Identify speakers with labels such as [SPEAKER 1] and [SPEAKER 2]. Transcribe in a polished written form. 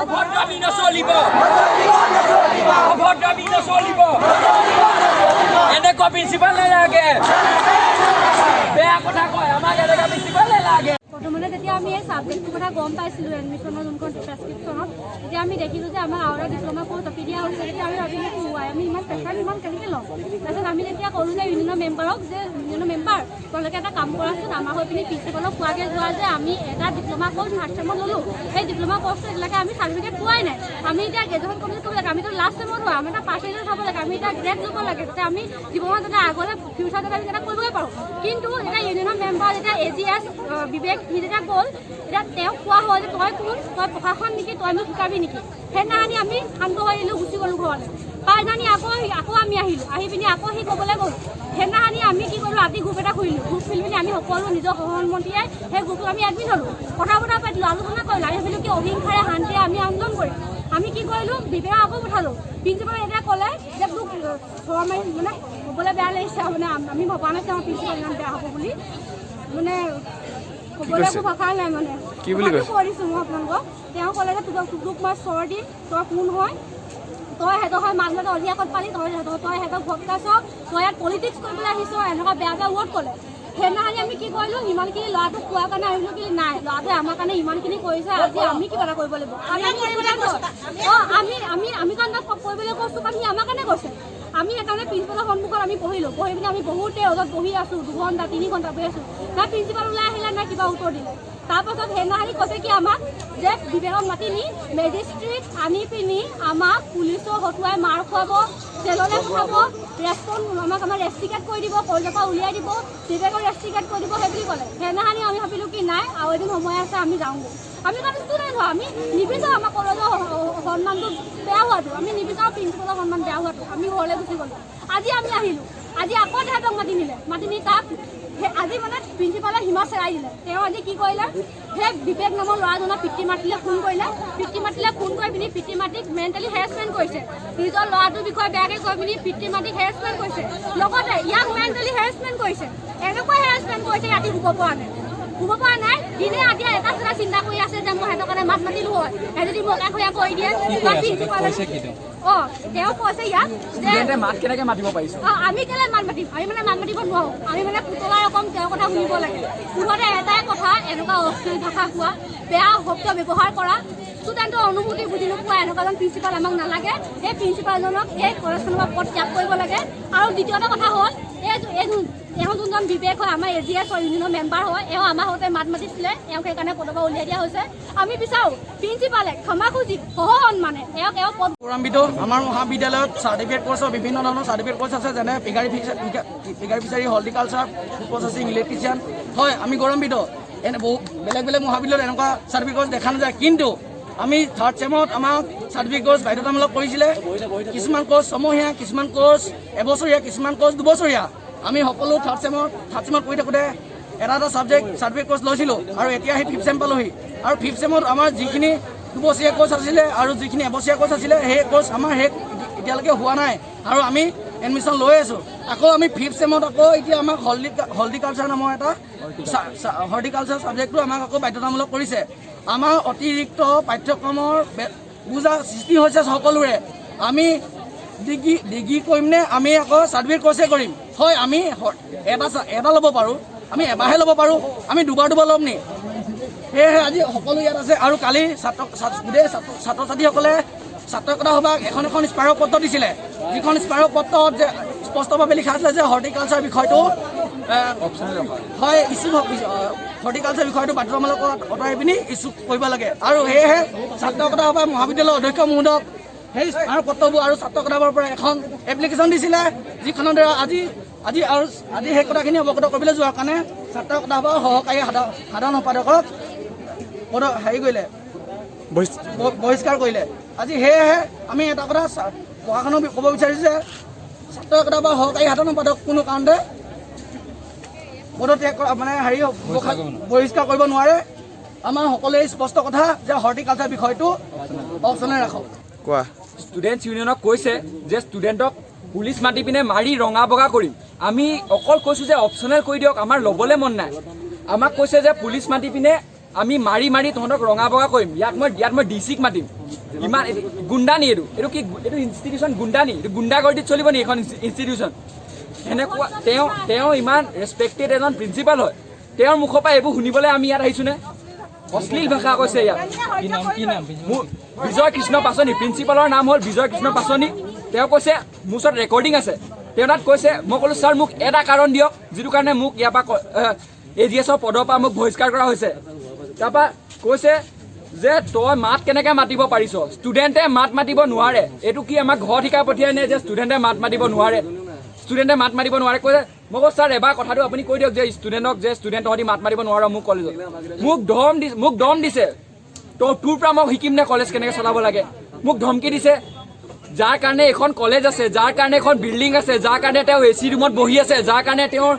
[SPEAKER 1] অভদ্ৰামী নচলিব অভদ্ৰামী নচলিব এনেকুৱা প্ৰিন্সিপাল নালাগে বেয়া কথা কয় আমাক এনেকুৱা প্ৰিন্সিপাল নালাগে
[SPEAKER 2] প্ৰথমতে যেতিয়া আমি এই ছাবজেক্টটোৰ কথা গম পাইছিলোঁ এডমিশ্যনৰ যোনখন প্ৰেছক্ৰিপশ্যনত তেতিয়া আমি দেখিলোঁ যে আমাৰ আৰু ডিপ্ল'মা কোৰ্চ অপি দিয়া হৈছে তেতিয়া আমি ভাবিলোঁ কি হোৱাই আমি ইমান প্ৰেছাৰ ইমান কেনেকৈ ল'ম তাৰপিছত আমি তেতিয়া ক'লোঁ যে ইউনিয়নৰ মেম্বাৰক যে ইউনিয়নৰ মেম্বাৰ তোমালোকে এটা কাম কৰাচোন আমাৰ হৈ পিনি প্ৰিন্সিপালক কোৱাকৈ যোৱা যে আমি এটা ডিপ্ল'মা কোৰ্চ থাৰ্ড চেমত ল'লোঁ সেই ডিপ্ল'মা কোৰ্চটো এতিয়ালৈকে আমি চাৰ্টিফিকেট পোৱাই নাই আমি এতিয়া গ্ৰেজুৱেশ্যন কমপ্লিট কৰিব লাগে আমিতো লাষ্ট চেমত হোৱা আমি এটা পাৰ্চেণ্টেজ চাব লাগে আমি এতিয়া গ্ৰেড ল'ব লাগে যাতে আমি জীৱনত যাতে আগলৈ ফিউচাৰত যাতে আমি যাতে কৰিবগৈ পাৰোঁ কিন্তু এতিয়া ইউনিয়নৰ মেম্বাৰ যেতিয়া AGS বিবেক সি যেতিয়া গ'ল এতিয়া তেওঁক কোৱা হয় যে তই কোন তই প্ৰশাসন নেকি তই মোক শিকাবি নেকি সেইদিনাখনি আমি শান্ত হৈ দিলোঁ গুচি গ'লোঁ ঘৰলৈ পাছদিনাখনি আকৌ আমি আহিলোঁ আহি পিনি আকৌ সি ক'বলৈ গ'ল সেইদিনাখনি আমি কি কৰিলোঁ ৰাতি গ্ৰুপ এটা খুলিলোঁ গ্ৰুপ খুলি পিনি আমি সকলো নিজৰ সহমন্ত্ৰীয়ে সেই গ্ৰুপটোত আমি এডমিট হ'লোঁ কথা বতৰা পাতিলোঁ আলোচনা কৰিলোঁ আমি ভাবিলোঁ কি অহিংসাৰে শান্তিৰে আমি আন্দোলন কৰিম আমি কি কৰিলোঁ বিবেক আকৌ পঠালোঁ প্ৰিন্সিপালে এতিয়া ক'লে যে তোক চৰ মাৰি মানে ক'বলৈ বেয়া লাগিছে মানে আমি ভবা নাছিলোঁ আমাৰ প্ৰিন্সিপাল ইমান বেয়া হ'ব বুলি মানে ক'বলৈ একো ভাষা নাই মানে কি বুলি কৈ দিছোঁ মই আপোনালোকক তেওঁ ক'লে যে তোক মই চৰ দিম তই কোন হয় তই সিহঁতৰ হয় মাজতে অধিকাৰত পালি তই সিহঁতক ভক্তাছ তই ইয়াত পলিটিক্স কৰিবলৈ আহিছ এনেকুৱা বেয়া বেয়া ৱৰ্ড ক'লে সেইদিনাখনি আমি কি কৰিলোঁ ইমানখিনি ল'ৰাটোক কোৱাৰ কাৰণে আহিলোঁ কি নাই ল'ৰাটোৱে আমাৰ কাৰণে ইমানখিনি কৰিছে আজি আমি কিবা এটা কৰিব লাগিব আমি কাৰণ তাক কৰিবলৈ কৈছোঁ কাৰণ সি আমাৰ কাৰণে কৈছে আমি সেইকাৰণে প্ৰিন্সিপালৰ সন্মুখত আমি পঢ়ি পিনি আমি বহুতে অজত বহি আছোঁ 2 ঘণ্টা 3 ঘণ্টা বহি আছোঁ নাই প্ৰিন্সিপাল ওলাই আহিলে নাই কিবা উত্তৰ দিলে তাৰপাছত সেইদিনাখনি কৈছে কি আমাক যে বিবেকক মাতি নি মেজিষ্ট্ৰেট আনি পিনি আমাক পুলিচৰ হতুৱাই মাৰ খুৱাব জেললৈ পঠাব আমাক ৰেষ্টিকেট কৰি দিব কলেজৰ পৰা উলিয়াই দিব বিবেকক ৰেষ্টিকেট কৰি দিব সেই বুলি ক'লে সেইদিনাখনি আমি ভাবিলোঁ কি নাই আৰু এদিন সময় আছে আমি যাওঁগৈ আমি কাৰণ ষ্টুডেণ্ট হয় আমি নিবিচাৰোঁ আমাৰ কলেজৰ সন্মানটো বেয়া হোৱাটো আমি নিবিচাৰোঁ প্ৰিন্সিপালৰ সন্মান বেয়া হোৱাটো আমি ঘৰলৈ গুচি গ'লোঁ আজি আমি আহিলোঁ আজি আকৌ তেহেঁতক মাতি নি তাক আজি মানে প্ৰিন্সিপালে সীমা চেৰাই দিলে তেওঁ আজি কি কৰিলে সেই বিবেক নামৰ ল'ৰাজনৰ পিতৃ মাতৃলৈ ফোন কৰিলে পিতৃ মাতৃলৈ ফোন কৰি পিনি পিতৃ মাতৃক মেণ্টেলি হেৰেছমেণ্ট কৰিছে নিজৰ ল'ৰাটোৰ বিষয়ে বেয়াকৈ কৈ পিনি পিতৃ মাতৃক হেৰেছমেণ্ট কৰিছে লগতে ইয়াক মেণ্টেলি হেৰেছমেণ্ট কৰিছে এনেকুৱা হেৰেছমেণ্ট কৰিছে ৰাতি শুব পৰা নাই দিনে ৰাতি এটা চিন্তা কৰি আছে যে মই সিহঁতৰ কাৰণে মাত মাতিলোঁ হয় সিহঁতে যদি মোকা খোয়া কৰি দিয়ে তেওঁ কৈছে ইয়াক যে মাত কেনেকৈ মাতিব পাৰিছোঁ আমি কেলৈ মাত মাতিম আমি মানে মাত মাতিব নোৱাৰোঁ আমি মানে পুতলা ৰকম তেওঁৰ কথা শুনিব লাগে মুঠতে এটাই কথা এনেকুৱা অশ্লীল ভাষা কোৱা বেয়া শব্দ ব্যৱহাৰ কৰা ষ্টুডেণ্টৰ অনুভূতি বুজি নোপোৱা এনেকুৱা এজন প্ৰিন্সিপাল আমাক নালাগে এই প্ৰিন্সিপালজনক এই কলেজখনৰ পৰা পদ ত্যাগ কৰিব লাগে আৰু দ্বিতীয়টো কথা হ'ল এওঁ যোনজন বিবেক হয় আমাৰ AGS ইউনিয়নৰ মেম্বাৰ হয় এওঁ আমাৰ সৈতে মাত মাতিছিলে এওঁক সেইকাৰণে পদৰ পৰা উলিয়াই দিয়া হৈছে আমি বিচাৰোঁ প্ৰিন্সিপালে ক্ষমা খুজি সন্মানে এওঁ পদ
[SPEAKER 3] গৌৰৱান্বিত আমাৰ মহাবিদ্যালয়ত চাৰ্টিফিকেট কোৰ্চৰ বিভিন্ন ধৰণৰ চাৰ্টিফিকেট কোৰ্চ আছে যেনে piggery fishery horticulture food processing electrician হয় আমি গৌৰৱান্বিত এনে বহু বেলেগ মহাবিদ্যালয়ত এনেকুৱা চাৰ্টিফিকেট কোৰ্চ দেখা নাযায় কিন্তু আমি থাৰ্ড চেমত আমাক চাৰ্টিফিকেট কোৰ্চ বাধ্যতামূলক কৰিছিলে কিছুমান কোৰ্চ ছমহীয়া কিছুমান কোৰ্চ এবছৰীয়া কিছুমান কোৰ্চ 2 বছৰীয়া আমি সকলো থাৰ্ড চেমত পঢ়ি থাকোঁতে এটা ছাবজেক্ট চাৰ্টিফিকেট কোৰ্চ লৈছিলোঁ আৰু এতিয়া সেই 5th চেম পালোহি আৰু 5th চেমত আমাৰ যিখিনি 2 বছৰীয়া কোৰ্চ আছিলে আৰু যিখিনি এবছৰীয়া কোৰ্চ আছিলে সেই কোৰ্চ আমাৰ এতিয়ালৈকে হোৱা নাই আৰু আমি এডমিশ্যন লৈ আছোঁ আকৌ আমি 5th চেমত আকৌ এতিয়া আমাক হৰ্টিকালচাৰ নামৰ এটা হৰ্টিকালচাৰ ছাবজেক্টটো আমাক আকৌ বাধ্যতামূলক কৰিছে আমাৰ অতিৰিক্ত পাঠ্যক্ৰমৰ বুজা সৃষ্টি হৈছে সকলোৰে আমি ডিগ্ৰী কৰিম নে আমি আকৌ চাৰ্টিফিকেট কোৰ্চে কৰিম হয় আমি এটা ল'ব পাৰোঁ আমি এবাৰহে ল'ব পাৰোঁ আমি দুবাৰ ল'ম নি সেয়েহে আজি সকলো ইয়াত আছে আৰু কালি গোটেই ছাত্ৰ ছাত্ৰীসকলে ছাত্ৰ একতা সভাক এখন স্মাৰক পত্ৰ দিছিলে যিখন স্মাৰক পত্ৰত যে স্পষ্টভাৱে লিখা আছিলে যে হৰ্টিকালচাৰ বিষয়টো হয় ইছ্যু হৰ্টিকালচাৰ বিষয়টো বাধ্যতামূলক আঁতৰাই পিনি ইছ্যু কৰিব লাগে আৰু সেয়েহে ছাত্ৰ একতা সভা মহাবিদ্যালয়ৰ অধ্যক্ষ মহোদয়ক সেই স্মাৰক পত্ৰবোৰ আৰু ছাত্ৰ একতা সভাৰ পৰা এখন এপ্লিকেশ্যন দিছিলে যিখনৰ দ্বাৰা আজি সেই কথাখিনি অৱগত কৰিবলৈ যোৱাৰ কাৰণে ছাত্ৰ একতা সভাৰ সহকাৰী সাধাৰণ সম্পাদকক কৰিলে বহিষ্কাৰ কৰিলে আজি সেয়েহে আমি এটা কথা প্ৰশাসনক ক'ব বিচাৰিছোঁ যে ছাত্ৰ একতা সভাৰ সহকাৰী সাধাৰণ সম্পাদক কোনো কাৰণতে পদত্যাগ মানে বহিষ্কাৰ কৰিব নোৱাৰে আমাৰ সকলোৱে স্পষ্ট কথা যে হৰ্টিকালচাৰ বিষয়টো অপশ্যনেল ৰাখক
[SPEAKER 1] কোৱা ষ্টুডেণ্টছ ইউনিয়নক কৈছে যে ষ্টুডেণ্টক পুলিচ মাতি পিনে মাৰি ৰঙা বগা কৰিম আমি অকল কৈছোঁ যে অপশ্যনেল কৰি দিয়ক আমাৰ ল'বলৈ মন নাই আমাক কৈছে যে পুলিচ মাতি পিনে আমি মাৰি মাৰি তহঁতক ৰঙা বগা কৰিম ইয়াত মই ডিচিক মাতিম ইমান গুণ্ডা নি এইটো কি এইটো ইনষ্টিটিউশ্যন গুণ্ডা নি এইটো গুণ্ডাগৰ্দিত চলিব নি এখন ইনষ্টিটিউশ্যন সেনেকুৱা তেওঁ ইমান ৰেচপেক্টেড এজন প্ৰিন্সিপাল হয় তেওঁৰ মুখৰ পৰা এইবোৰ শুনিবলৈ আমি ইয়াত আহিছোনে অশ্লীল ভাষা কৈছে ইয়াত বিজয় কৃষ্ণ পাছনি প্ৰিন্সিপালৰ নাম হ'ল বিজয় কৃষ্ণ পাছনি তেওঁ কৈছে মোৰ ওচৰত ৰেকৰ্ডিং আছে তেওঁ তাত কৈছে মই ক'লো ছাৰ মোক এটা কাৰণ দিয়ক যিটো কাৰণে মোক ইয়াৰ পৰা AGSৰ পদৰ পৰা মোক বহিষ্কাৰ কৰা হৈছে তাৰপৰা কৈছে যে তই মাত কেনেকৈ মাতিব পাৰিছ ষ্টুডেণ্টে মাত মাতিব নোৱাৰে এইটো কি আমাক ঘৰত শিকাই পঠিয়াই নে যে ষ্টুডেণ্টে মাত মাতিব নোৱাৰে কৈছে মই কৈছোঁ ছাৰ এবাৰ কথাটো আপুনি কৈ দিয়ক যে ষ্টুডেণ্ট তহঁতি মাত মাতিব নোৱাৰ মোক কলেজত মোক দম দিছে তোৰ পৰা মই শিকিম নে কলেজ কেনেকৈ চলাব লাগে মোক ধমকি দিছে যাৰ কাৰণে এখন কলেজ আছে যাৰ কাৰণে এখন বিল্ডিং আছে যাৰ কাৰণে তেওঁ AC ৰুমত বহি আছে যাৰ কাৰণে তেওঁৰ